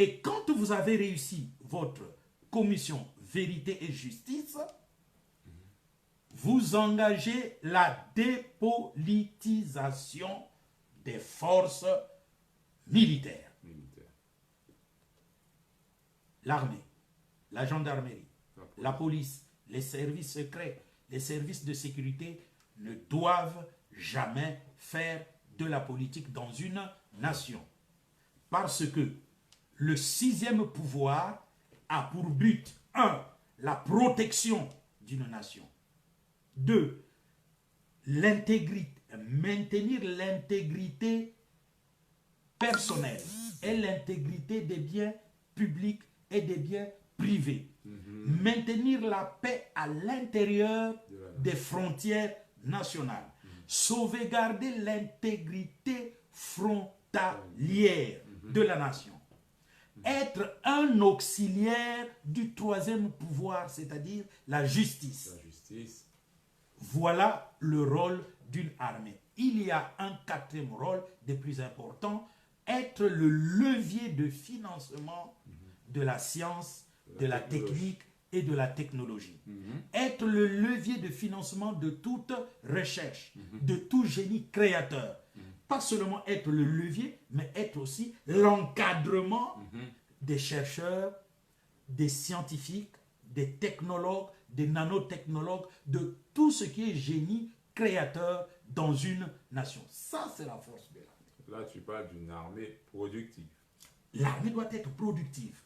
Et quand vous avez réussi votre commission vérité et justice, vous engagez la dépolitisation des forces militaires. L'armée, la gendarmerie, la police, les services secrets, les services de sécurité ne doivent jamais faire de la politique dans une nation. Parce que le sixième pouvoir a pour but, 1, la protection d'une nation. 2, maintenir l'intégrité personnelle et l'intégrité des biens publics et des biens privés. Maintenir la paix à l'intérieur des frontières nationales. Sauvegarder l'intégrité frontalière de la nation. Être un auxiliaire du troisième pouvoir, c'est-à-dire la justice. Voilà le rôle d'une armée. Il y a un quatrième rôle des plus importants, être le levier de financement de la science, de la technique et de la technologie. Être le levier de financement de toute recherche, de tout génie créateur. Pas seulement être le levier, mais être aussi l'encadrement des chercheurs, des scientifiques, des technologues, des nanotechnologues, de tout ce qui est génie créateur dans une nation. Ça, c'est la force de l'armée. Là, tu parles d'une armée productive. L'armée doit être productive.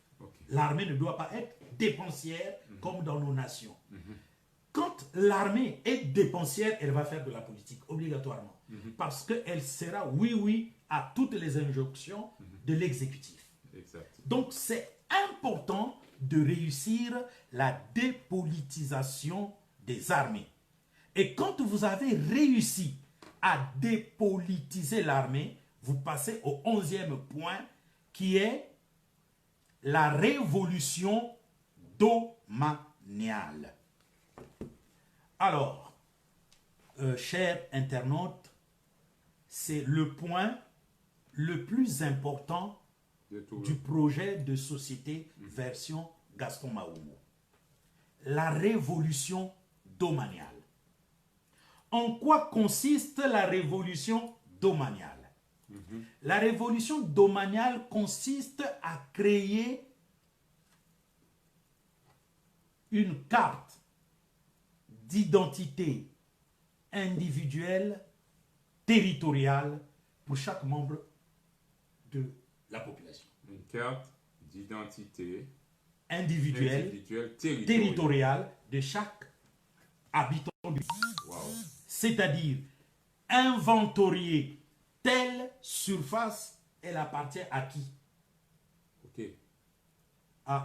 L'armée ne doit pas être dépensière comme dans nos nations. Quand l'armée est dépensière, elle va faire de la politique, obligatoirement. Parce qu'elle sera oui à toutes les injonctions de l'exécutif. Donc, c'est important de réussir la dépolitisation des armées. Et quand vous avez réussi à dépolitiser l'armée, vous passez au 11e point qui est la révolution domaniale. Alors, chers internautes, c'est le point le plus important du projet de société version Gaston Maoumou. La révolution domaniale. En quoi consiste la révolution domaniale? La révolution domaniale consiste à créer une carte d'identité individuelle, territoriale, pour chaque membre de la population. Une carte d'identité individuelle, territoriale de chaque habitant du pays. C'est-à-dire inventorier telle surface, elle appartient à qui?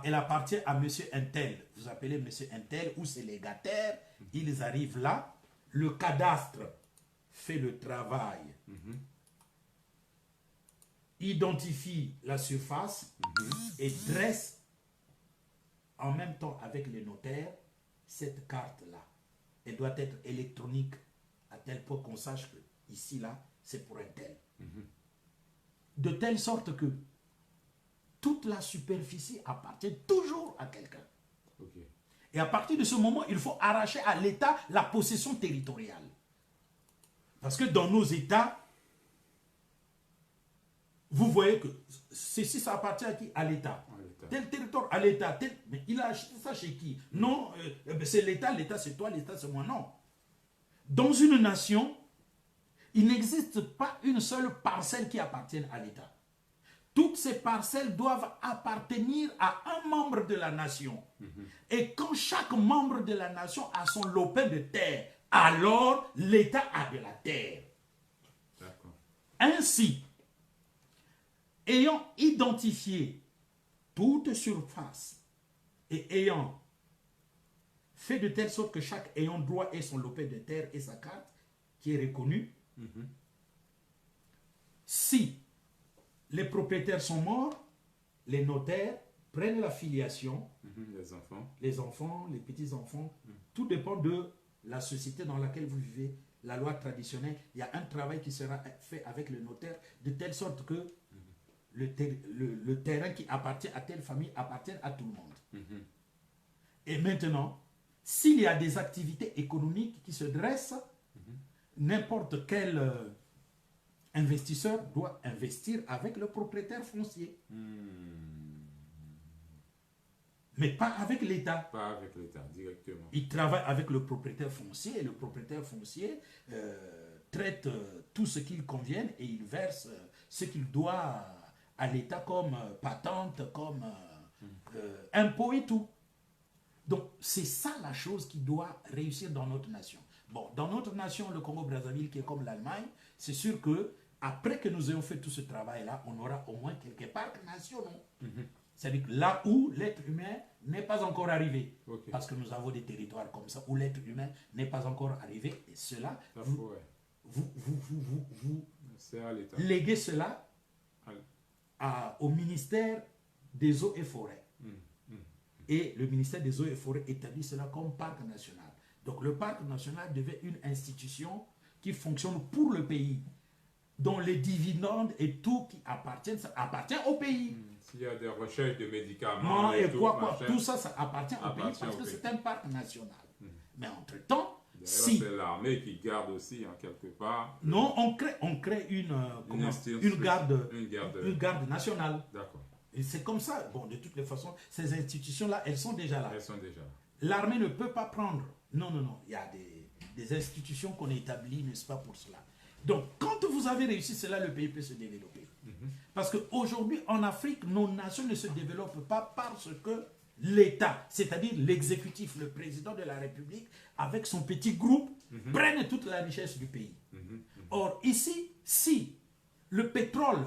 Elle appartient à monsieur Intel. Vous appelez monsieur Intel ou ses légataires. Ils arrivent là. Le cadastre fait le travail. Identifie la surface et dresse en même temps avec les notaires cette carte-là. Elle doit être électronique à tel point qu'on sache que ici, là, c'est pour un tel. De telle sorte que toute la superficie appartient toujours à quelqu'un. Et à partir de ce moment, il faut arracher à l'État la possession territoriale. Parce que dans nos États, vous voyez que ceci, ça appartient à qui? À l'État. Tel territoire à l'État. Mais il a acheté ça chez qui? Non, c'est l'État, l'État c'est toi, l'État c'est moi. Non. Dans une nation, il n'existe pas une seule parcelle qui appartienne à l'État. Toutes ces parcelles doivent appartenir à un membre de la nation. Et quand chaque membre de la nation a son lopin de terre, alors l'État a de la terre. Ainsi, ayant identifié toute surface et ayant fait de telle sorte que chaque ayant droit ait son lopin de terre et sa carte qui est reconnue, si les propriétaires sont morts, les notaires prennent la filiation, les enfants, les petits-enfants, tout dépend de la société dans laquelle vous vivez, la loi traditionnelle. Il y a un travail qui sera fait avec le notaire de telle sorte que le terrain qui appartient à telle famille appartient à tout le monde. Et maintenant, s'il y a des activités économiques qui se dressent, n'importe quel investisseur doit investir avec le propriétaire foncier. Mais pas avec l'État. Pas avec l'État, directement. Il travaille avec le propriétaire foncier et le propriétaire foncier traite tout ce qu'il convient et il verse ce qu'il doit à l'État comme patente, comme impôt et tout. Donc, c'est ça la chose qui doit réussir dans notre nation. Bon, dans notre nation, le Congo-Brazzaville, qui est comme l'Allemagne, c'est sûr que après que nous ayons fait tout ce travail-là, on aura au moins quelques parcs nationaux. C'est-à-dire que là où l'être humain n'est pas encore arrivé. Parce que nous avons des territoires comme ça où l'être humain n'est pas encore arrivé. Et cela, vous léguez cela au ministère des Eaux et Forêts. Et le ministère des Eaux et Forêts établit cela comme parc national. Donc le parc national devient une institution qui fonctionne pour le pays, dont les dividendes et tout qui appartiennent, ça appartient au pays. S'il y a des recherches de médicaments tout ça, ça appartient au pays parce que c'est un parc national. Mais entre-temps, si... C'est l'armée qui garde aussi, en quelque part... Non, on crée une garde nationale. D'accord. Et c'est comme ça. Bon, de toutes les façons, ces institutions-là, elles sont déjà là. Elles sont déjà là. L'armée ne peut pas prendre... Non. Il y a des institutions qu'on établit, n'est-ce pas, pour cela. Donc, quand vous avez réussi cela, le pays peut se développer. Parce qu'aujourd'hui, en Afrique, nos nations ne se développent pas parce que l'État, c'est-à-dire l'exécutif, le président de la République, avec son petit groupe, prennent toute la richesse du pays. Or, ici, si le pétrole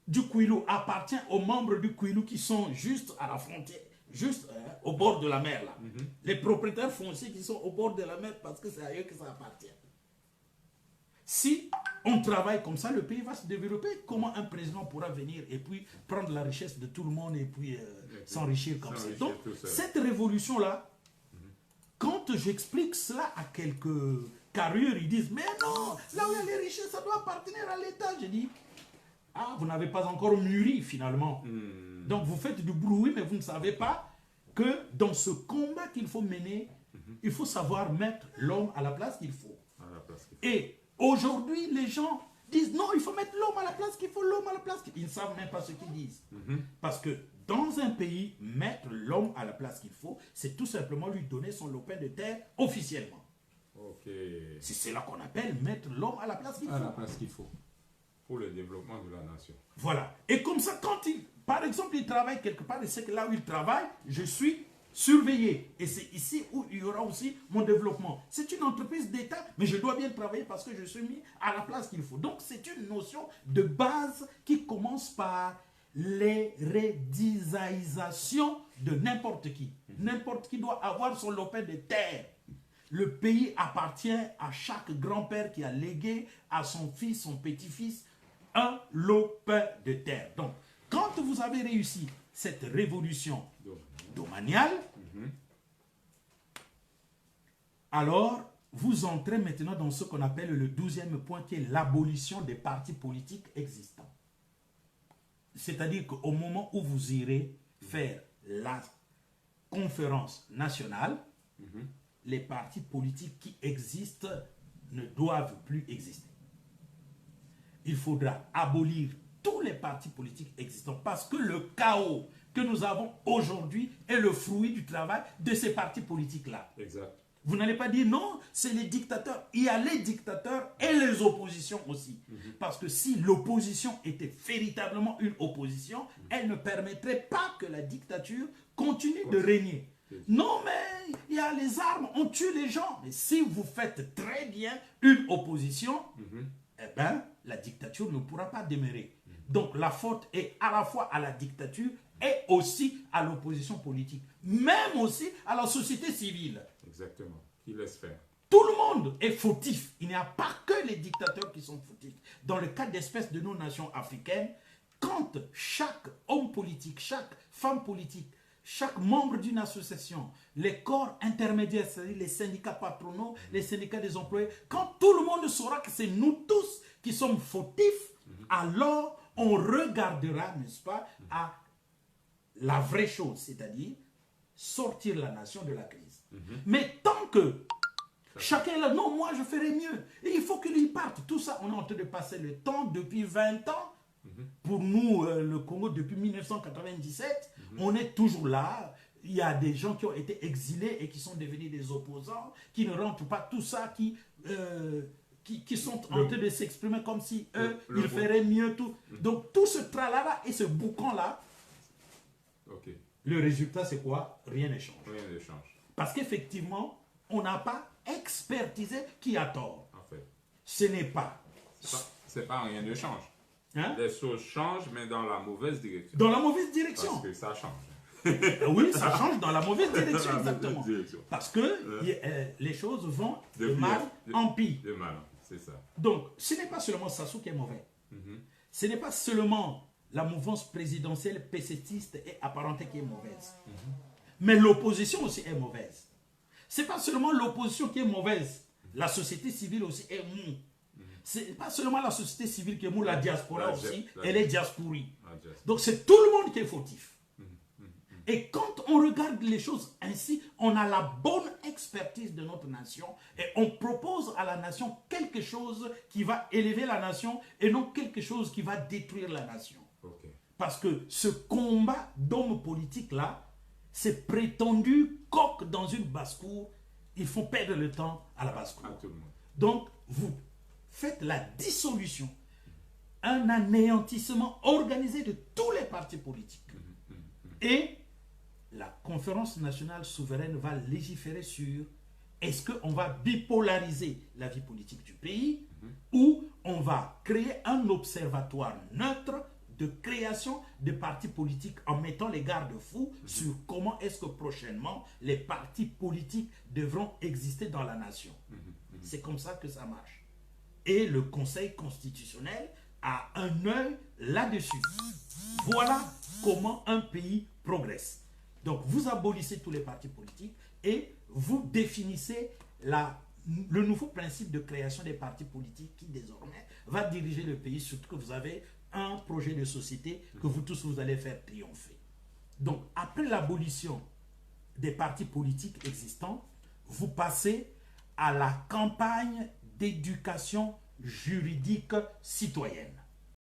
du Kouilou appartient aux membres du Kouilou qui sont juste à la frontière, juste au bord de la mer, là. Les propriétaires fonciers qui sont au bord de la mer parce que c'est à eux que ça appartient. Si on travaille comme ça, le pays va se développer. Comment un président pourra venir et puis prendre la richesse de tout le monde et puis s'enrichir comme ça? Donc, cette révolution-là, quand j'explique cela à quelques carrières, ils disent, mais non, là où il y a les richesses, ça doit appartenir à l'État. Je dis, ah, vous n'avez pas encore mûri finalement. Donc, vous faites du bruit, mais vous ne savez pas que dans ce combat qu'il faut mener, il faut savoir mettre l'homme à la place qu'il faut. Et aujourd'hui, les gens disent non, il faut mettre l'homme à la place qu'il faut, l'homme à la place qu'il faut. Ils ne savent même pas ce qu'ils disent. Parce que dans un pays, mettre l'homme à la place qu'il faut, c'est tout simplement lui donner son lopin de terre officiellement. C'est cela qu'on appelle mettre l'homme à la place qu'il faut. À la place qu'il faut. Pour le développement de la nation. Voilà. Et comme ça, quand par exemple, il travaille quelque part, et c'est que là où il travaille, je suis surveillé. Et c'est ici où il y aura aussi mon développement. C'est une entreprise d'État, mais je dois bien travailler parce que je suis mis à la place qu'il faut. Donc, c'est une notion de base qui commence par l'héréditarisation de n'importe qui. N'importe qui doit avoir son lopin de terre. Le pays appartient à chaque grand-père qui a légué à son fils, son petit-fils, un lopin de terre. Donc, quand vous avez réussi cette révolution domaniale, alors vous entrez maintenant dans ce qu'on appelle le 12e point, qui est l'abolition des partis politiques existants. C'est-à-dire qu'au moment où vous irez faire la conférence nationale, les partis politiques qui existent ne doivent plus exister. Il faudra abolir tous les partis politiques existants parce que le chaos que nous avons aujourd'hui est le fruit du travail de ces partis politiques-là. Exact. Vous n'allez pas dire non, c'est les dictateurs. Il y a les dictateurs et les oppositions aussi. Parce que si l'opposition était véritablement une opposition, elle ne permettrait pas que la dictature continue de régner. Non, mais il y a les armes, on tue les gens. Mais si vous faites très bien une opposition, eh bien, la dictature ne pourra pas demeurer. Donc, la faute est à la fois à la dictature et aussi à l'opposition politique. Même aussi à la société civile. Exactement. Qui laisse faire. Tout le monde est fautif. Il n'y a pas que les dictateurs qui sont fautifs. Dans le cas d'espèce de nos nations africaines, quand chaque homme politique, chaque femme politique, chaque membre d'une association, les corps intermédiaires, c'est-à-dire les syndicats patronaux, les syndicats des employés, quand tout le monde saura que c'est nous tous qui sommes fautifs, alors on regardera, n'est-ce pas, à la vraie chose, c'est-à-dire sortir la nation de la crise. Mais tant que chacun est là, non, moi je ferai mieux, et il faut qu'il y parte. Tout ça, on est en train de passer le temps depuis 20 ans. Pour nous, le Congo, depuis 1997, on est toujours là. Il y a des gens qui ont été exilés et qui sont devenus des opposants, qui ne rentrent pas, tout ça, qui sont en train de s'exprimer comme si eux, ils feraient mieux tout. Donc tout ce tralala et ce boucan-là, le résultat c'est quoi? Rien ne change. Rien ne change. Parce qu'effectivement, on n'a pas expertisé qui a tort. En fait. Ce n'est pas. C'est pas rien ne change. Hein? Les choses changent, mais dans la mauvaise direction. Dans la mauvaise direction. Parce que ça change. Oui, ça change dans la mauvaise direction, Dans la exactement. mauvaise direction. Parce que les choses vont de pire mal en pire. De mal, c'est ça. Donc, ce n'est pas seulement Sassou qui est mauvais. Ce n'est pas seulement la mouvance présidentielle pécétiste et apparentée qui est mauvaise. Mais l'opposition aussi est mauvaise. Ce n'est pas seulement l'opposition qui est mauvaise. La société civile aussi est mou. Ce n'est pas seulement la société civile qui est mou, la diaspora aussi, elle est diasporie. Donc c'est tout le monde qui est fautif. Et quand on regarde les choses ainsi, on a la bonne expertise de notre nation et on propose à la nation quelque chose qui va élever la nation et non quelque chose qui va détruire la nation. Parce que ce combat d'hommes politiques là, c'est prétendu coq dans une basse-cour. Il faut perdre le temps à la basse-cour. Donc, vous faites la dissolution, un anéantissement organisé de tous les partis politiques. Et la conférence nationale souveraine va légiférer sur est-ce qu'on va bipolariser la vie politique du pays ou on va créer un observatoire neutre de création de partis politiques en mettant les garde-fous sur comment est-ce que prochainement les partis politiques devront exister dans la nation. C'est comme ça que ça marche. Et le Conseil constitutionnel a un œil là-dessus. Voilà comment un pays progresse. Donc vous abolissez tous les partis politiques et vous définissez le nouveau principe de création des partis politiques qui désormais va diriger le pays, surtout que vous avez un projet de société que vous tous vous allez faire triompher. Donc après l'abolition des partis politiques existants, vous passez à la campagne d'éducation juridique citoyenne.